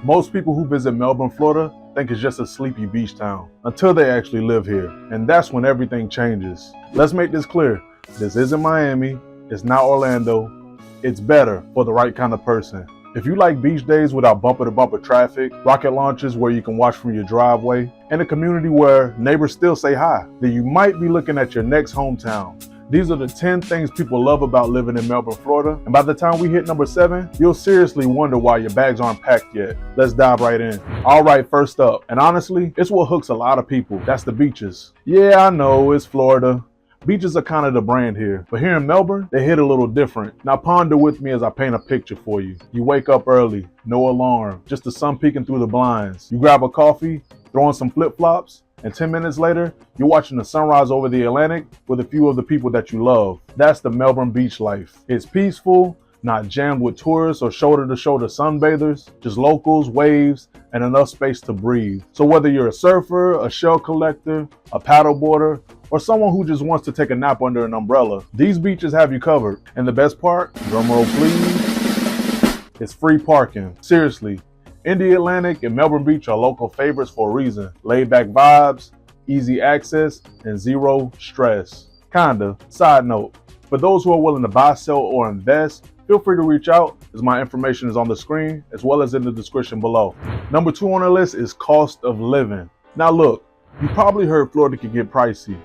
Most people who visit Melbourne, Florida think it's just a sleepy beach town until they actually live here. And that's when everything changes. Let's make this clear. This isn't Miami. It's not Orlando. It's better for the right kind of person. If you like beach days without bumper-to-bumper traffic, rocket launches where you can watch from your driveway, and a community where neighbors still say hi, then you might be looking at your next hometown. These are the 10 things people love about living in Melbourne, Florida. And by the time we hit number 7, you'll seriously wonder why your bags aren't packed yet. Let's dive right in. All right, first up, and honestly, it's what hooks a lot of people. That's the beaches. Yeah, I know, it's Florida. Beaches are kind of the brand here, but here in Melbourne, they hit a little different. Now ponder with me as I paint a picture for you. You wake up early, no alarm, just the sun peeking through the blinds. You grab a coffee, throw on some flip-flops, and 10 minutes later, you're watching the sunrise over the Atlantic with a few of the people that you love. That's the Melbourne beach life. It's peaceful, not jammed with tourists or shoulder-to-shoulder sunbathers, just locals, waves, and enough space to breathe. So whether you're a surfer, a shell collector, a paddleboarder, or someone who just wants to take a nap under an umbrella, these beaches have you covered. And the best part, drumroll please, it's free parking. Seriously. Indy Atlantic and Melbourne Beach are local favorites for a reason. Laid back vibes, easy access, and zero stress. Kinda. Side note, for those who are willing to buy, sell, or invest, feel free to reach out as my information is on the screen as well as in the description below. Number 2 on the list is cost of living. Now look, you probably heard Florida can get pricey.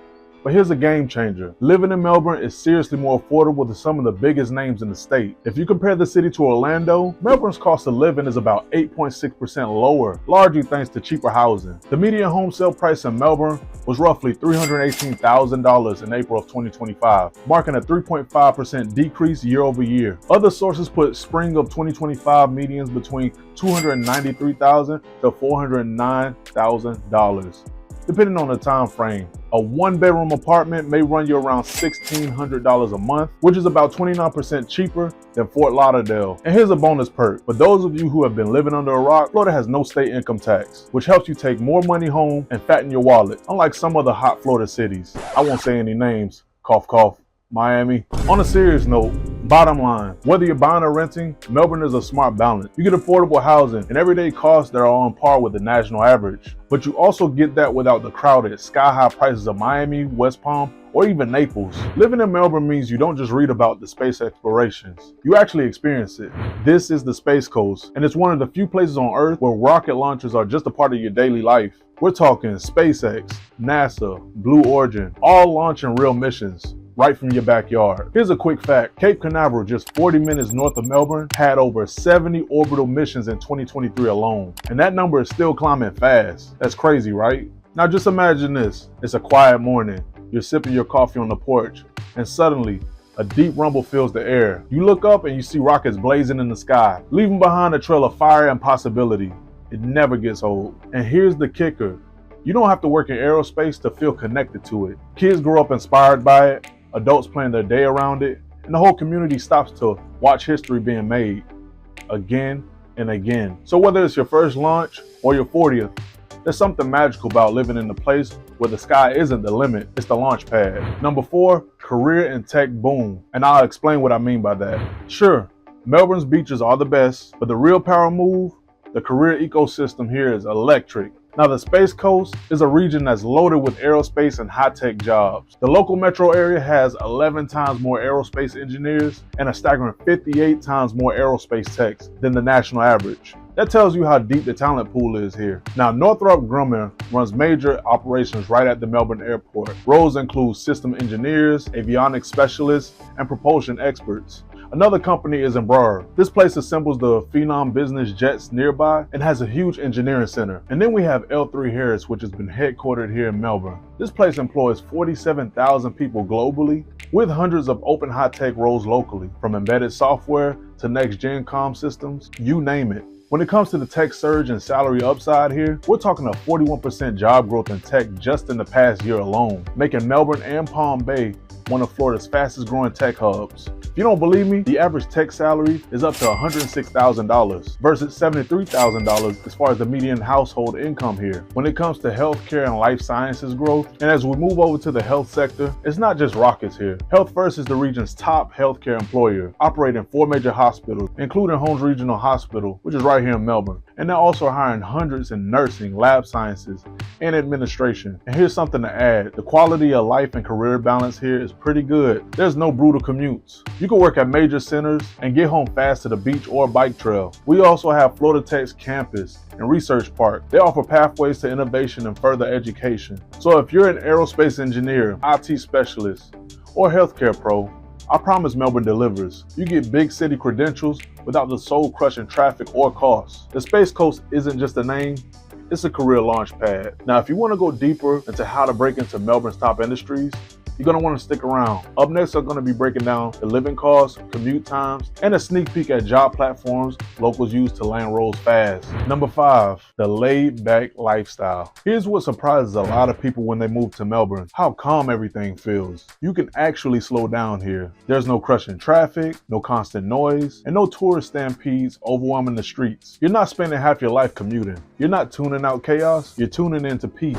But here's a game changer. Living in Melbourne is seriously more affordable than some of the biggest names in the state. If you compare the city to Orlando, Melbourne's cost of living is about 8.6% lower, largely thanks to cheaper housing. The median home sale price in Melbourne was roughly $318,000 in April of 2025, marking a 3.5% decrease year over year. Other sources put spring of 2025 medians between $293,000 to $409,000. Depending on the time frame. A 1-bedroom apartment may run you around $1,600 a month, which is about 29% cheaper than Fort Lauderdale. And here's a bonus perk. For those of you who have been living under a rock, Florida has no state income tax, which helps you take more money home and fatten your wallet, unlike some other hot Florida cities. I won't say any names, cough cough, Miami. On a serious note, bottom line, whether you're buying or renting, Melbourne is a smart balance. You get affordable housing and everyday costs that are on par with the national average. But you also get that without the crowded, sky-high prices of Miami, West Palm, or even Naples. Living in Melbourne means you don't just read about the space explorations. You actually experience it. This is the Space Coast, and it's one of the few places on Earth where rocket launches are just a part of your daily life. We're talking SpaceX, NASA, Blue Origin, all launching real missions right from your backyard. Here's a quick fact. Cape Canaveral, just 40 minutes north of Melbourne, had over 70 orbital missions in 2023 alone. And that number is still climbing fast. That's crazy, right? Now just imagine this. It's a quiet morning. You're sipping your coffee on the porch, and suddenly, a deep rumble fills the air. You look up and you see rockets blazing in the sky, leaving behind a trail of fire and possibility. It never gets old. And here's the kicker. You don't have to work in aerospace to feel connected to it. Kids grow up inspired by it, adults plan their day around it, and the whole community stops to watch history being made again and again. So whether it's your first launch or your 40th, there's something magical about living in a place where the sky isn't the limit, it's the launch pad. Number 4, career and tech boom. And I'll explain what I mean by that. Sure, Melbourne's beaches are the best, but the real power move, the career ecosystem here is electric. Now, the Space Coast is a region that's loaded with aerospace and high-tech jobs. The local metro area has 11 times more aerospace engineers and a staggering 58 times more aerospace techs than the national average. That tells you how deep the talent pool is here. Now, Northrop Grumman runs major operations right at the Melbourne airport. Roles include system engineers, avionics specialists, and propulsion experts. Another company is in Brevard. This place assembles the Phenom business jets nearby and has a huge engineering center. And then we have L3 Harris, which has been headquartered here in Melbourne. This place employs 47,000 people globally, with hundreds of open high-tech roles locally, from embedded software to next-gen comm systems, you name it. When it comes to the tech surge and salary upside here, we're talking a 41% job growth in tech just in the past year alone, making Melbourne and Palm Bay one of Florida's fastest growing tech hubs. If you don't believe me, the average tech salary is up to $106,000 versus $73,000 as far as the median household income here. When it comes to healthcare and life sciences growth, and as we move over to the health sector, it's not just rockets here. Health First is the region's top healthcare employer, operating 4 major hospitals, including Holmes Regional Hospital, which is right here in Melbourne. And they're also hiring hundreds in nursing, lab sciences, and administration. And here's something to add. The quality of life and career balance here is pretty good. There's no brutal commutes. You can work at major centers and get home fast to the beach or bike trail. We also have Florida Tech's campus and research park. They offer pathways to innovation and further education. So if you're an aerospace engineer, IT specialist, or healthcare pro, I promise Melbourne delivers. You get big city credentials without the soul-crushing traffic or costs. The Space Coast isn't just a name, it's a career launch pad. Now, if you want to go deeper into how to break into Melbourne's top industries, you're going to want to stick around. Up next, I'm going to be breaking down the living costs, commute times, and a sneak peek at job platforms locals use to land roles fast. Number 5, the laid-back lifestyle. Here's what surprises a lot of people when they move to Melbourne: how calm everything feels. You can actually slow down here. There's no crushing traffic, no constant noise, and no tourist stampedes overwhelming the streets. You're not spending half your life commuting. You're not tuning out chaos, you're tuning into peace.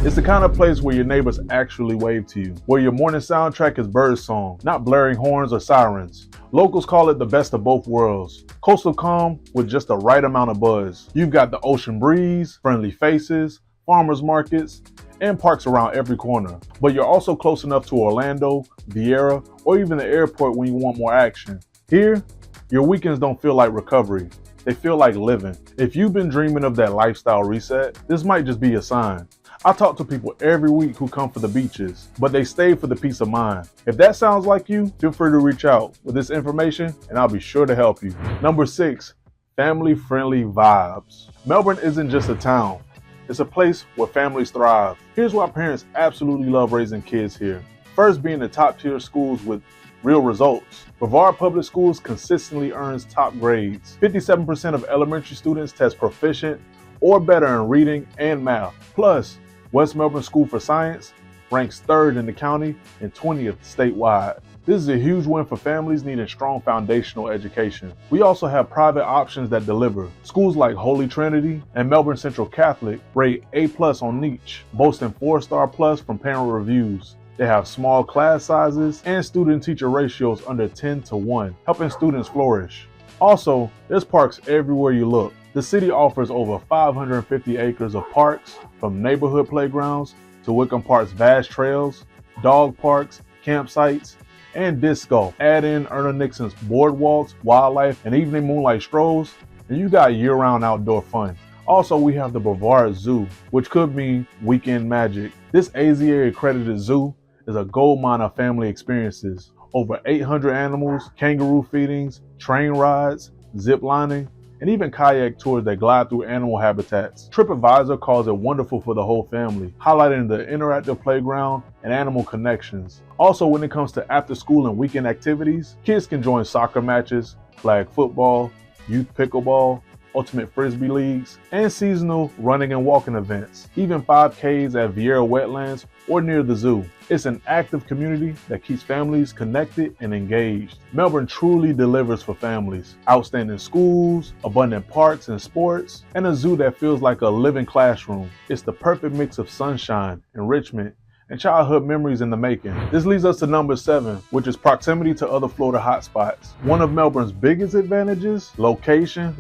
It's the kind of place where your neighbors actually wave to you, where your morning soundtrack is birdsong, not blaring horns or sirens. Locals call it the best of both worlds. Coastal calm with just the right amount of buzz. You've got the ocean breeze, friendly faces, farmers markets, and parks around every corner. But you're also close enough to Orlando, Vieira, or even the airport when you want more action. Here, your weekends don't feel like recovery. They feel like living. If you've been dreaming of that lifestyle reset, this might just be a sign. I talk to people every week who come for the beaches, but they stay for the peace of mind. If that sounds like you, feel free to reach out with this information and I'll be sure to help you. Number 6, family-friendly vibes. Melbourne isn't just a town. It's a place where families thrive. Here's why parents absolutely love raising kids here. First, being the top tier schools with real results. Brevard Public Schools consistently earns top grades. 57% of elementary students test proficient or better in reading and math. Plus, West Melbourne School for Science ranks 3rd in the county and 20th statewide. This is a huge win for families needing strong foundational education. We also have private options that deliver. Schools like Holy Trinity and Melbourne Central Catholic rate A+ on Niche, boasting 4-star plus from parent reviews. They have small class sizes and student-teacher ratios under 10:1, helping students flourish. Also, there's parks everywhere you look. The city offers over 550 acres of parks, from neighborhood playgrounds to Wickham Park's vast trails, dog parks, campsites, and disc golf. Add in Erna Nixon's boardwalks, wildlife, and evening moonlight strolls, and you got year-round outdoor fun. Also, we have the Brevard Zoo, which could mean weekend magic. This AZA accredited zoo is a goldmine of family experiences. Over 800 animals, kangaroo feedings, train rides, zip lining, and even kayak tours that glide through animal habitats. TripAdvisor calls it wonderful for the whole family, highlighting the interactive playground and animal connections. Also, when it comes to after school and weekend activities, kids can join soccer matches, flag football, youth pickleball, ultimate frisbee leagues, and seasonal running and walking events, even 5Ks at Vieira wetlands or near the zoo. It's an active community that keeps families connected and engaged. Melbourne truly delivers for families. Outstanding schools, abundant parks and sports, and a zoo that feels like a living classroom. It's the perfect mix of sunshine, enrichment, and childhood memories in the making. This leads us to number 7, which is proximity to other Florida hotspots. One of Melbourne's biggest advantages: location,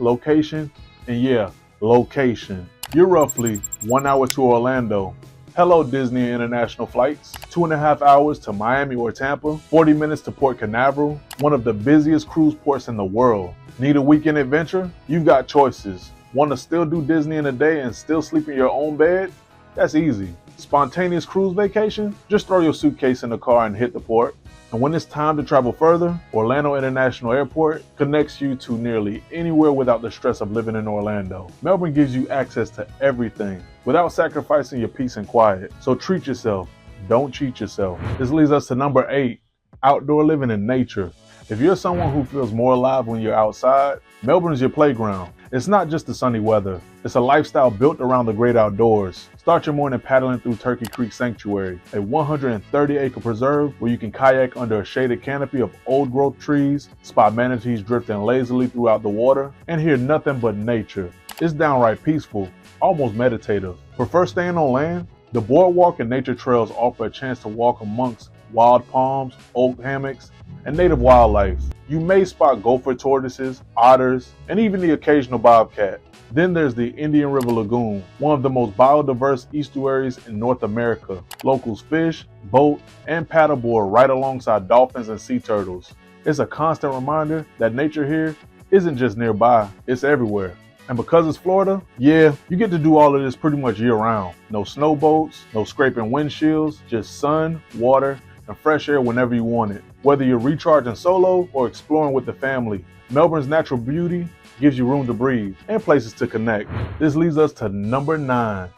and yeah, location. You're roughly 1 hour to Orlando. Hello Disney International flights. 2.5 hours to Miami or Tampa. 40 minutes to Port Canaveral, one of the busiest cruise ports in the world. Need a weekend adventure? You've got choices. Want to still do Disney in a day and still sleep in your own bed? That's easy. Spontaneous cruise vacation? Just throw your suitcase in the car and hit the port. And when it's time to travel further, Orlando International Airport connects you to nearly anywhere without the stress of living in Orlando. Melbourne gives you access to everything without sacrificing your peace and quiet. So treat yourself. Don't cheat yourself. This leads us to number 8, outdoor living and nature. If you're someone who feels more alive when you're outside, Melbourne's your playground. It's not just the sunny weather. It's a lifestyle built around the great outdoors. Start your morning paddling through Turkey Creek Sanctuary, a 130-acre preserve where you can kayak under a shaded canopy of old-growth trees, spot manatees drifting lazily throughout the water, and hear nothing but nature. It's downright peaceful, almost meditative. Prefer staying on land? The boardwalk and nature trails offer a chance to walk amongst wild palms, oak hammocks, and native wildlife. You may spot gopher tortoises, otters, and even the occasional bobcat. Then there's the Indian River Lagoon, one of the most biodiverse estuaries in North America. Locals fish, boat, and paddleboard right alongside dolphins and sea turtles. It's a constant reminder that nature here isn't just nearby, it's everywhere. And because it's Florida, yeah, you get to do all of this pretty much year round. No snow boats, no scraping windshields, just sun, water, and fresh air whenever you want it. Whether you're recharging solo or exploring with the family, Melbourne's natural beauty gives you room to breathe and places to connect. This leads us to number 9,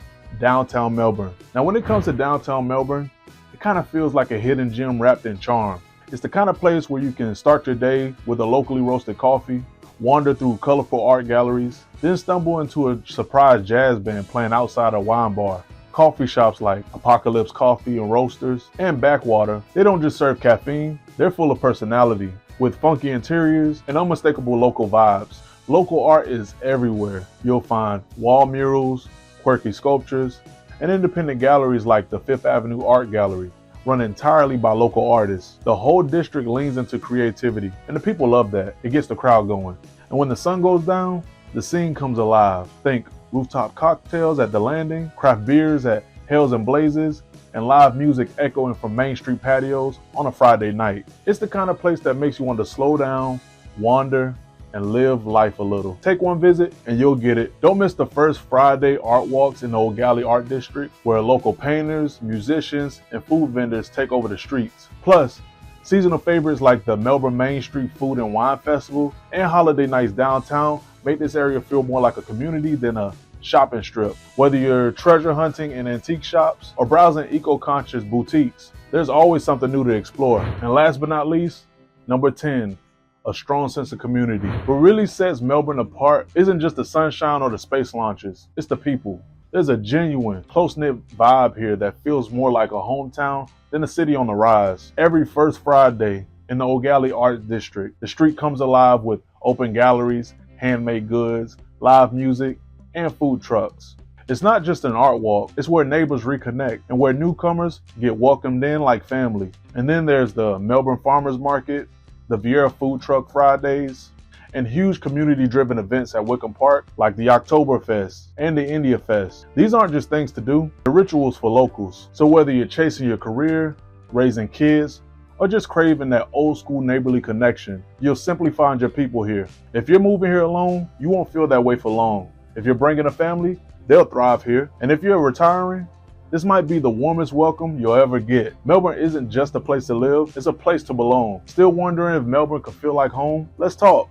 downtown Melbourne. Now when it comes to downtown Melbourne, it kind of feels like a hidden gem wrapped in charm. It's the kind of place where you can start your day with a locally roasted coffee, wander through colorful art galleries, then stumble into a surprise jazz band playing outside a wine bar. Coffee shops like Apocalypse Coffee and Roasters and Backwater, they don't just serve caffeine, they're full of personality, with funky interiors and unmistakable local vibes. Local art is everywhere. You'll find wall murals, quirky sculptures, and independent galleries like the Fifth Avenue Art Gallery, run entirely by local artists. The whole district leans into creativity, and the people love that. It gets the crowd going. And when the sun goes down, the scene comes alive. Think rooftop cocktails at the Landing, craft beers at Hells and Blazes, and live music echoing from Main Street patios on a Friday night. It's the kind of place that makes you want to slow down, wander, and live life a little. Take one visit and you'll get it. Don't miss the first Friday art walks in the Old Galley Art District, where local painters, musicians, and food vendors take over the streets. Plus, seasonal favorites like the Melbourne Main Street Food and Wine Festival and holiday nights downtown make this area feel more like a community than a shopping strip. Whether you're treasure hunting in antique shops or browsing eco-conscious boutiques, there's always something new to explore. And last but not least, number 10, a strong sense of community. What really sets Melbourne apart isn't just the sunshine or the space launches, it's the people. There's a genuine, close-knit vibe here that feels more like a hometown than a city on the rise. Every first Friday in the Old Galley Art District, the street comes alive with open galleries, handmade goods, live music, and food trucks. It's not just an art walk, it's where neighbors reconnect and where newcomers get welcomed in like family. And then there's the Melbourne Farmers Market, the Vieira Food Truck Fridays, and huge community-driven events at Wickham Park like the Oktoberfest and the India Fest. These aren't just things to do, they're rituals for locals. So whether you're chasing your career, raising kids, or just craving that old school neighborly connection, you'll simply find your people here. If you're moving here alone, you won't feel that way for long. If you're bringing a family, they'll thrive here. And if you're retiring, this might be the warmest welcome you'll ever get. Melbourne isn't just a place to live, it's a place to belong. Still wondering if Melbourne could feel like home? Let's talk.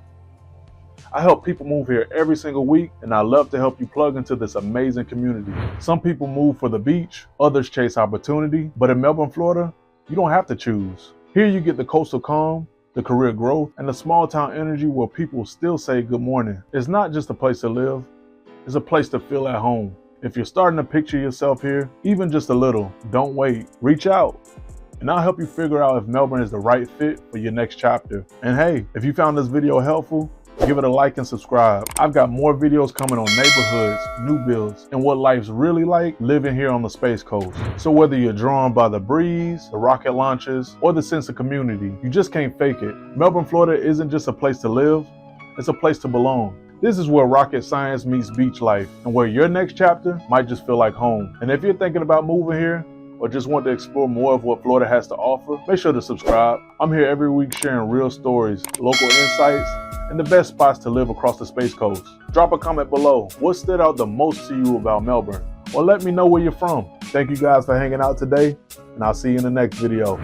I help people move here every single week, and I love to help you plug into this amazing community. Some people move for the beach, others chase opportunity, but in Melbourne, Florida, you don't have to choose. Here you get the coastal calm, the career growth, and the small town energy where people still say good morning. It's not just a place to live, it's a place to feel at home. If you're starting to picture yourself here, even just a little, don't wait. Reach out, and I'll help you figure out if Melbourne is the right fit for your next chapter. And hey, if you found this video helpful, give it a like and subscribe. I've got more videos coming on neighborhoods, new builds, and what life's really like living here on the Space Coast. So whether you're drawn by the breeze, the rocket launches, or the sense of community, you just can't fake it. Melbourne, Florida isn't just a place to live, it's a place to belong. This is where rocket science meets beach life, and where your next chapter might just feel like home. And if you're thinking about moving here, or just want to explore more of what Florida has to offer, make sure to subscribe. I'm here every week sharing real stories, local insights, and the best spots to live across the Space Coast. Drop a comment below. What stood out the most to you about Melbourne? Or let me know where you're from. Thank you guys for hanging out today, and I'll see you in the next video.